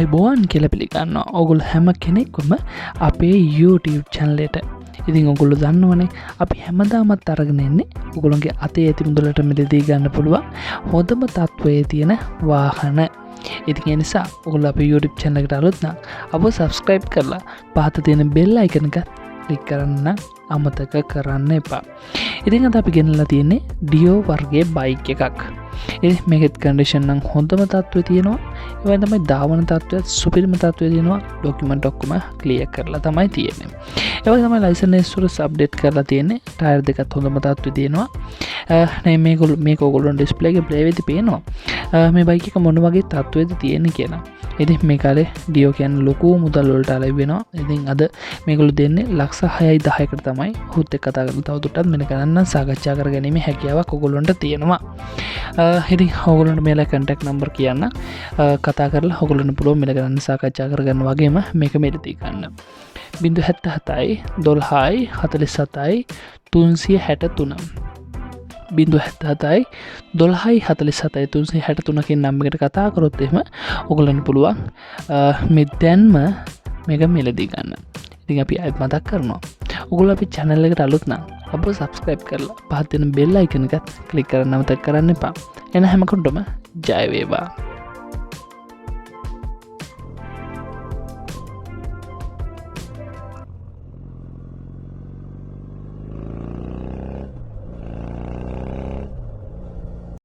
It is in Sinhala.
ආයිබෝවන් කියලා පිළිගන්නවා. ඔයගොල්ලෝ හැම කෙනෙක්වම අපේ YouTube channel එකට. ඉතින් ඔයගොල්ලෝ දන්නවනේ අපි හැමදාමත් අරගෙන එන්නේ ඔයගොල්ලෝගේ අතේ ඇති මුදලට මිලදී ගන්න පුළුවන් හොඳම තත්වයේ තියෙන වාහන. ඉතින් ඒ නිසා ඔයගොල්ලෝ අපේ YouTube channel එකට අලුත් නම් අපව subscribe කරලා පහත තියෙන bell icon එක click කරන්න අමතක කරන්න එපා. ඉතින් අද අපි ගෙනල්ලා තියෙන්නේ Dio වර්ගයේ bike එකක්. ඉතින් මේකෙත් condition නම් හොඳම තත්ත්වයේ තියෙනවා. ඒ වගේම තමයි දාවන තත්ත්වයත් සුපිරිම තත්ත්වයේ තියෙනවා. document ඔක්කොම clear කරලා තමයි තියෙන්නේ. ඒ වගේම තමයි license insurance update කරලා තියෙන්නේ. tire දෙකත් හොඳම තත්ත්වයේ තියෙනවා. මේක ඔයගොල්ලෝ display එකේ play වෙද්දී පේනවා. මේ bike එක මොන වගේ තත්ත්වයේද තියෙන්නේ කියලා. ඉතින් මේ කාලේ Dio කියන්නේ ලොකු මුදල් වලට අලෙවි වෙනවා. ඉතින් අද මේගොල්ලෝ දෙන්නේ ලක්ෂ 6.10කට තමයි ඔහුත් එක්ක කතා කරලා තවදුරටත් මෙන්න ගණන් සාකච්ඡා කරගැනීමේ හැකියාවක් ඔයගොල්ලන්ට තියෙනවා. ඉතින් ඔයගොල්ලන්ට මේලා contact number කියන්න කතා කරලා ඔයගොල්ලන්ට පුළුවන් මෙන්න ගණන් සාකච්ඡා කරගන්න වගේම මේක මෙලදී ගන්න. 077 12 47 363 077 12 47 363 කියන නම්බර් එකට කතා කරොත් එහෙම ඔයගොල්ලන්ට පුළුවන් මේ දැන්ම මේක මෙලදී ගන්න. ඉතින් අපි ආයෙත් මතක් කරනවා. ඔයගොල්ලෝ අපි channel එකට අලුත් නම් අපව subscribe කරලා පහත තියෙන bell icon එකත් click කරන්න අමතක කරන්න එපා. එන හැම කෙනෙකුටම ජය වේවා.